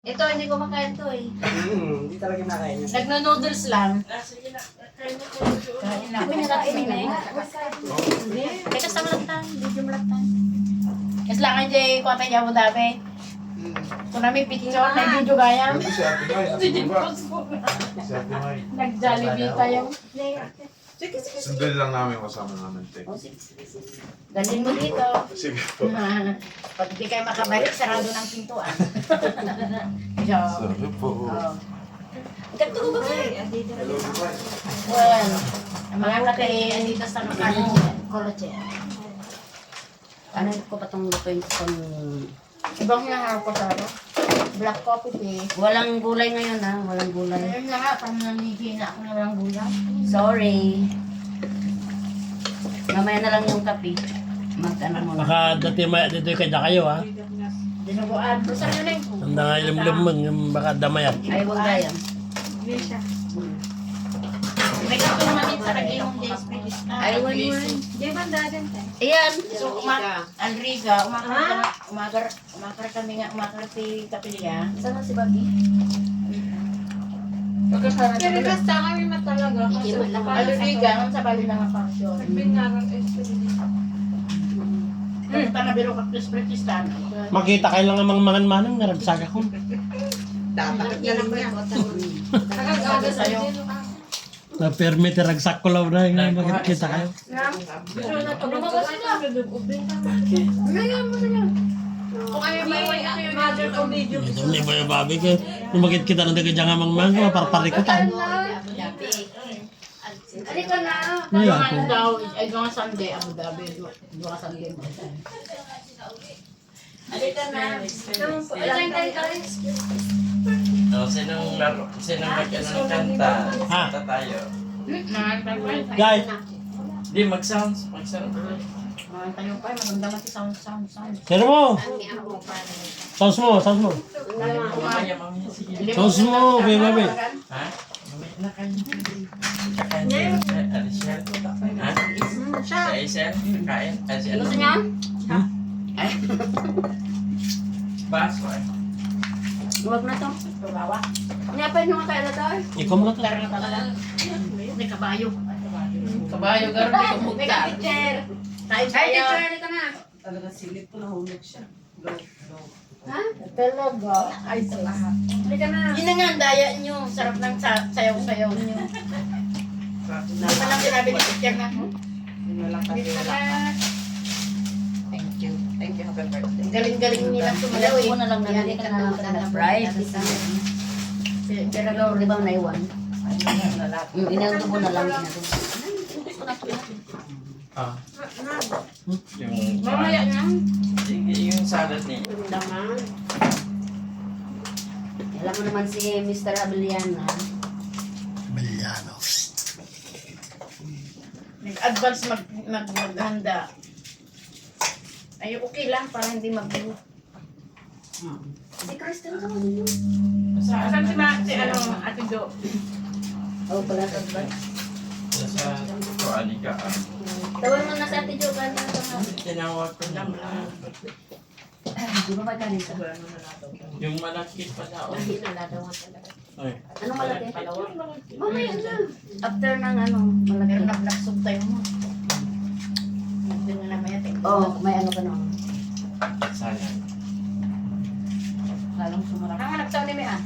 Ito, hindi ko makain to eh. Hindi talaga nakain yan. Nagno-noodles lang. Sige na. Kain na ko. Kain lang. Pinakain na eh. Teka, sa malatan. Video malatan. Yes lang ang jay, kuha tayo mo dami. Kung namin picture, may video gaya. Ito si Ate May, nasa baba. Si Ate May. Nag-Jollibee tayo. Sundin lang namin kasama namin, Tek. Dalhin mo dito. Sige po. Pag di kayo makabalik, sarado ng pintuan. Joke. Sorry po. Oh. Tagtugo ba kayo? Hello, May. Well, ang mga kate, andito sa collagen. Ano ko pa itong lutuin ko kung... Ibang hinaharap ko sa black coffee tea. Walang gulay ngayon ha, walang gulay. Ayun na nga, parang naligi na ako na walang gulay. Sorry. Mamaya na lang yung kape. Mag-ano mo na. Baka dati maya dito kaya kayo ha. Dinuguan. Basta yun eh. Ang nga ilim-lim yung baka damayan. Ay, huwag gaya. May kapag naman sa kagimong days previous na. Ay, huwag mo. Di ba dagan tayo? Ayan. So, Alriga, umakar kami nga, umakar si Kapilya. Saan na si Bobby? Pagkasara Pero basta kami matalaga kasi Alriga, nung sa bali ng apaksyon. nagbinarang expedition. Punta na biro kapis pretistan. Makita kayo lang ang mga manang naragsaga ko. Dapat na lang niya. Nakag-aga sa Sa'yo. dito. Na permit ragsak ko lang na makikita kayo. Pero lumabas sila. Ngayon mo na yan. Kung ayaw may mother ko video. Ito ni Boy Bobby ko. Yung makikita ng daga dyan nga mga parparikutan. Halika na. Ay, Yung ako. ano daw, ay mga Sunday, Abu Dhabi. Mga Sunday mo. Halika na. Ilan tayo tayo? Sinong nag-ano kanta? Ha? Kanta tayo. Guys, Di, mag-sounds. Mag-sound. Mga tayo pa, magandang si sound. sino mo? Sauce mo. Mamaya, mamaya. Sige. Sauce mo, Boy Bobby. Ha? Mamaya na kayo. Kakain tayo. Alicia. Ha? Siya. Isel. Kakain. Si ano? Gusto niya? Baso eh. Huwag na to. Tugawa. Nyapay nyo nga tayo na tayo. Ikaw mo na to. Tara na talaga. May kabayo. Kabayo, garo. May May kumugta. ka-teacher. Tayo Ay, tayo. teacher, halika na. Talaga silip ko nahulog siya. Ha? Talaga. Ay, salamat. Halika na. Yun na nga ang daya nyo. Sarap ng sayaw-sayaw nyo. Hindi pa lang sinabi ni teacher na. Yun na lang kasi wala. Thank you. Thank you, happy birthday. Ang galing-galing nila sumalaw Alam eh. ko na lang na hindi ka na lang na fried. Pero di ba naiwan? Inanto ko na lang. Ah. Yung Mamaya na. yung salad niya. Alam mo naman si Mr. Abeliana. Bilyano. Nag-advance maghanda. Ay, okay lang para hindi mag-buo. Si Kristen ka mo. Asan si ano, Ate Jo? Oo pala sa ba? Sa kuali ka. Tawag mo na sa Ate Jo. Tinawag ko na. Di ba may kanin ka? Yung malaki pa daw. Hindi na daw talaga. Ay. Anong malaki? Mamaya na. After ng ano, Pero malaki. nag-naksog tayo mo. Hindi nga naman yan. Oo, may ano ka na. Sayang. Lalong sumarap. Ang anak sa ni Mea.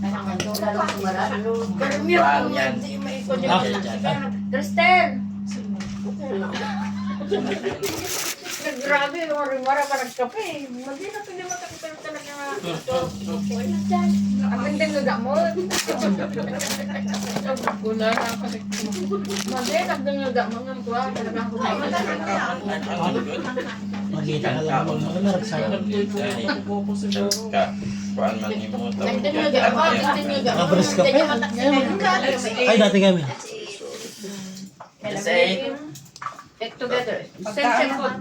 Lalong sumarap. Pero niyo, Yan, kung yan. hindi yung maikot Ah. niya. Kristen! Grabe, mara pa nagkape. Hindi na pwede makakita talaga nga. Ang ganda ng gamot. Gula na ako. Hindi, nagdang ng gamot ng tuwa. Talagang kumain. Ang good. Makita ka lang ang mga naragsaga. Kuan man ni mo. Nagdang ng gamot. Nagdang ng gamot. Abres ka pa. Hindi niya mataksin. Ay, dati kami. Back together. Same food.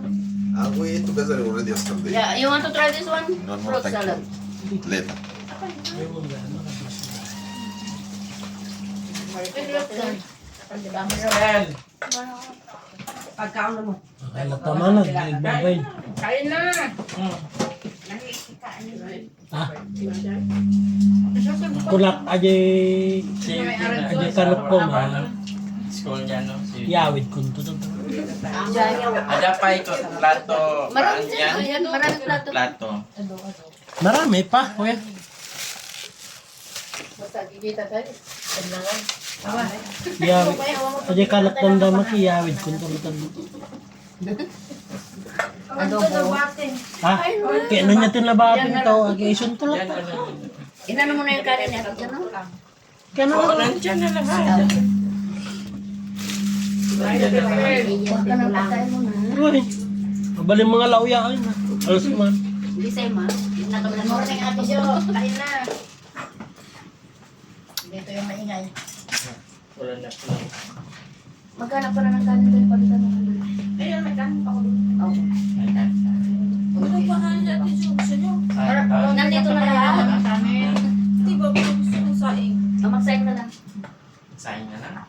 We eat together already yesterday. Yeah, you want to try this one? No, Fruit thank salad. you. Later. Sen. Pagkaon na mo. Ay, natama na. Babay. Kain na. Ha? Kulak aja kanok ko ma. School niya, no? Si... Yawid kun to. Ada pa ito, plato. Marami Paan yan? dyan. Maraming plato. Plato. Marami pa, kuya. Basta kikita tayo. Kailangan. Yawid. Aja kanok tanda makiyawid kun to. Adobo. Ha? Kaya nanya tinabapin ito. Agi isun to Yan, lang. ano. Inano mo na yung kanin niya. Ano? Kaya Oo, na. nandyan na lang. Ha? Nandyan na lang. Huwag ka nang pagkain mo na. Uy. Mabaling mga lauya ay na. Alas man. Hindi sa'yo ma. Good morning, Ate Jo. Kain na. Dito yung maingay. Wala na. Maghanap ka na ng kanin doon. Pagkita mo. Ayun, may kanin pa ko doon. Oo. Ano pa nga niya, Tito? Gusto niyo? Nandito na lahat. Di ba gusto ng saing? Magsayin na lang. Sayang na lang.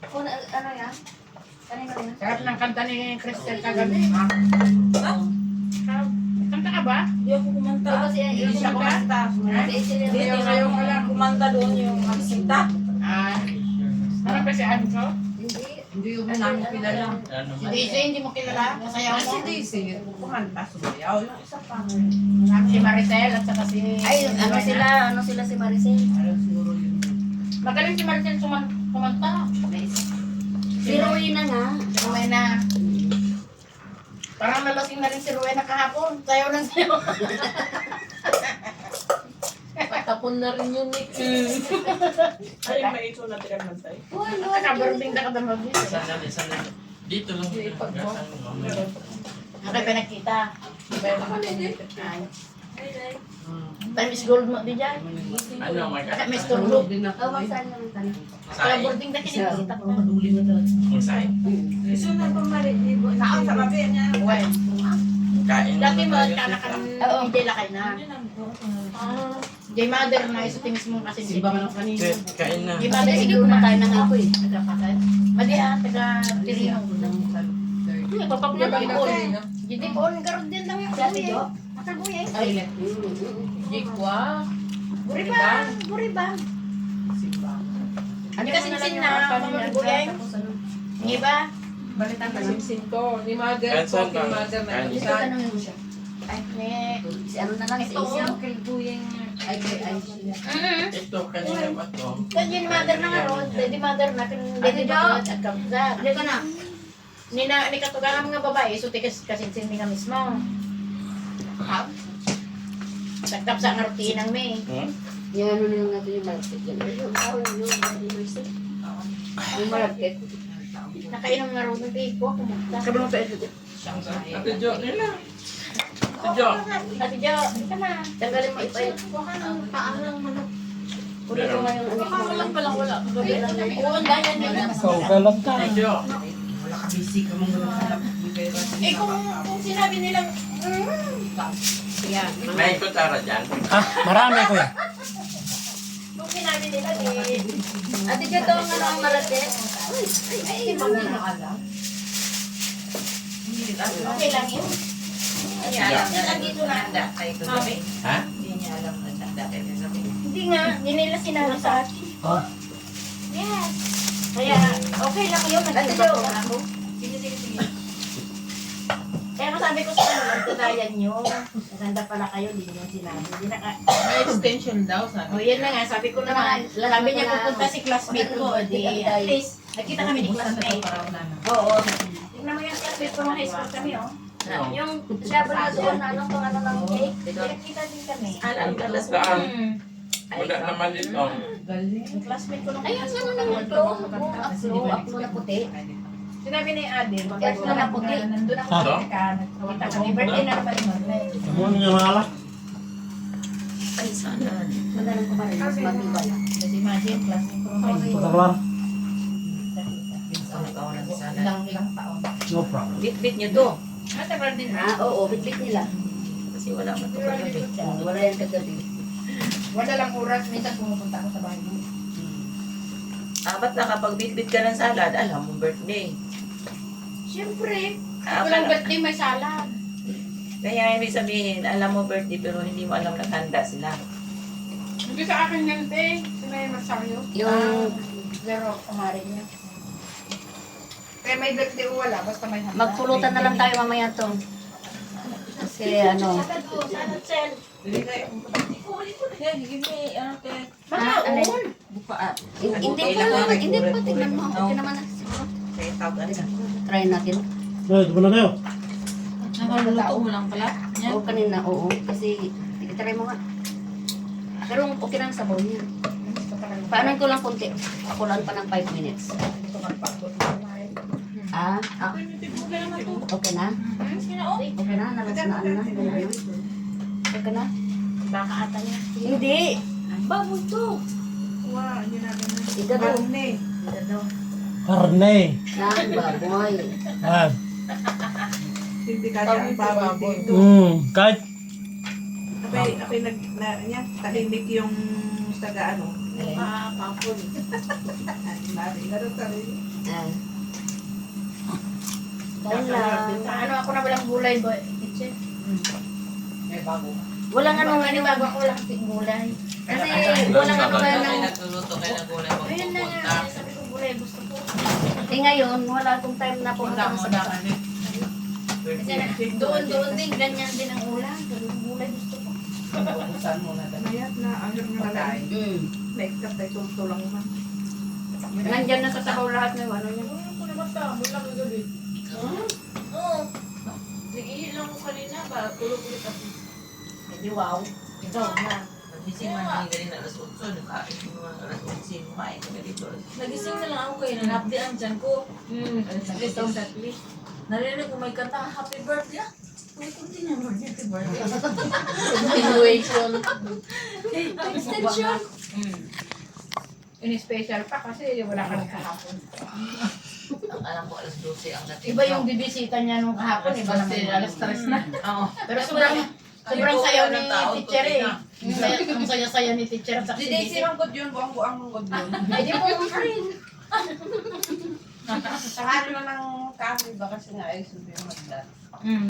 Kung ano yan? Kanin ka rin. Sarap ng kanta ni Crystal kagabi. Kanta ka ba? Di ako kumanta. Kasi Hindi siya kumanta. Hindi ngayon ka lang kumanta doon yung magsita. Ano ba si Anjo? Hindi yung namin kilala. Ano Si man? DJ hindi mo kilala? Masayaw mo? Si Daisy, kumanta, sumayaw. Yung isa pa. Si Maricel at saka si... ay, ano sila si Maricel. Ano siguro yun? Magaling si Maricel kumanta. Si Rowena nga. Si Rowena. Parang nalasing na rin si Rowena kahapon. Sayaw ng sayaw. Tapon na rin yung mix. Ay, may ito na tinamantay. Nakabarding na kadamag niya. Sandali, sandali. Dito lang. Ako pinagkita. Ay. Time is gold mo di dyan. Ano, Kaya may sturlo. Oh, magsayin na lang tayo. Kaya Sayang. boarding na kinikita ko. Ang sayang. Gusto na pamarinig. Saan sa babi niya? Well, Kain dati mo tayo. kanakan. Oo, hindi lakay na. Jay mother na isa timis mo kasi Simba man ang kanina. Kain na. Jay mother Sige, siguro na kumakain na nga ako eh. nagkapatid. Madi taga Tirino. Hindi, papakulo lang po. Hindi po, nagkaroon din lang yung Dati Jo. Nakaguya eh. Ay, Jikwa. Buribang, buribang. Hindi kasi sin na, mga gulay. Hindi ba? Balitan na simsin ko. Ni Mother, Kahit saan Poppy ba? Mother na Kahit Ito isa. tanongin mo siya. Ay, Si ano na lang, si Isyo. Ay, siya. Ito, kanina ba ito? Kaya yung mother na nga ron, daddy mother na, daddy mother at kapsat. Hindi ka na. Ni katugang mga babae, so tikas kasi hindi ka mismo. Ha? Nagtapsa nga rutiin ng may. Yung ano na lang natin yung malapit yan. Yung malapit. Nakainom nga ron ng tiko, pumunta. Kabang sa ito. Ate Jo, nila. Ate Jo. Ate Jo, hindi ka na. Tanggalin mo ito yun. Kunin ko nga yung ano ko. Walang palang wala. Gabi lang na Oo, ang dahil yan. Ikaw kalam ka. Ate Jo. Wala ka busy ka mong hanap. Eh kung sinabi nilang, yan. May kutara dyan. Ah, marami kuya. Kung sinabi nila, eh, Ate Jo, ito ang ano ang malapit. ay, okay lang yun. Hindi niya alam na Nandito na. handa kay Gabi. Ha? Hindi niya alam na handa kay Gabi. Hindi nga, hindi nila sinabi sa akin. Ah, Yes. Kaya, okay lang yun. Ate Nag-iba Jo. ko ako. Sige, sige, sige. Kaya masabi ko sa kanila, tatayan nyo. Maganda pala kayo, hindi nyo sinabi. Hindi na ka... May extension daw sa O, yan na nga, sabi ko naman. Sabi niya pupunta si classmate ko. Di, at least, nakita kami ni classmate. Oo. Tingnan mo yung classmate ko ng high school kami, oh. Yung siya ba na doon, anong pangalan ng cake? Nakita din kami. Ang saan? Hmm. Wala naman dito. Yung classmate ko nung Ay, ang ano naman ito? Aplo na puti. Sinabi ni Adel, Yes, na puti. nandun ako Ah. sa Teka, nakita kami. Birthday na naman yun. ano nga mga alak? Ay, sana. Madalang ko pa rin, mas matibay. Kasi imagine, classmate ko nung high school. Pagkakular. Ilang taon. No problem. Bit-bit nyo to. Matagal din ha. Ha? Oo, bit-bit nila. Kasi wala man ito kagabi. Wala yan kagabi. Wala lang oras, minsan pumupunta ako sa bahay mo. Ba't nakapag-bit-bit ka ng salad? Alam mo, birthday. Siyempre, Ah, walang birthday may salad. Kaya ibig sabihin, alam mo birthday pero hindi mo alam naghanda sila. Hindi sa akin yan, te. Sila yung masaryo. Yung Pero kumarin niya. Kaya may birthday o wala, basta may handa. magpulutan na lang tayo mamaya to. Kasi ano, Hey, give me, ano, te? ano yun? Bukaan. Hindi pa, tingnan mo. Okay naman na siguro. Kaya tawag ka. Try natin. Ito mo na kayo. Nakaluluto mo lang pala? Oo, kanina, oo. Kasi, try mo nga. Pero okay lang sa bowl niya. Paanan ko lang konti. Pakulan pa ng 5 minutes. Ah, okay na? Okay na? Nalas na ano na? Okay na? Baka ata niya. Hindi! Baboy to! Wow, hindi natin na. Ika daw. Ito daw. Karne. Na, baboy. Ah. Hindi kasi ang bawal dito. Kahit Apay tahimik yung taga ano. Kapon. Ganun sa rin. Ah. Ano ako na walang gulay, boy. Kitchen. May bago. Walang ano nga Ano bago ako walang gulay. Kasi walang ano nga Kayo ng... nagluluto kayo ng gulay pag Ayun na pupunta. nga. Sabi ko gulay, gusto ko. Eh ngayon, wala akong time na pumunta sa baba. Kasi doon din, ganyan din ang ulam. Sabi ko gulay, gusto ko. Bukusan mo na. Mayat na ang nalay. Mm. Make up tayo tultulang man. Nandyan na sa sabaw lahat ng ano niya. Oo. Nag-ihil lang ko kanina ba? Tulog-ulit ako. Hindi wow. Ito na. Nagising man kami ganun alas 8, nakain mo mga alas 11, kumain kami dito. Nagising na lang ako kayo. Nanapdian dyan ko. Exactly. Narinig ko may kanta, happy birthday. May kunti na birthday, happy birthday. Continuation. Extension. In-special pa kasi wala ka kahapon. Ang alam ko alas 12 ang dating. Iba yung bibisita niya nung kahapon, iba naman alas 3 na. Oo. Pero sobrang sayaw ni teacher eh. Ang saya-saya ni teacher sa Di Daisy ang good yun, buang-buang ang good yun. Ay, di po yung friend. Sa halo na ng kahoy ba kasi nga ay sabi yung magdat.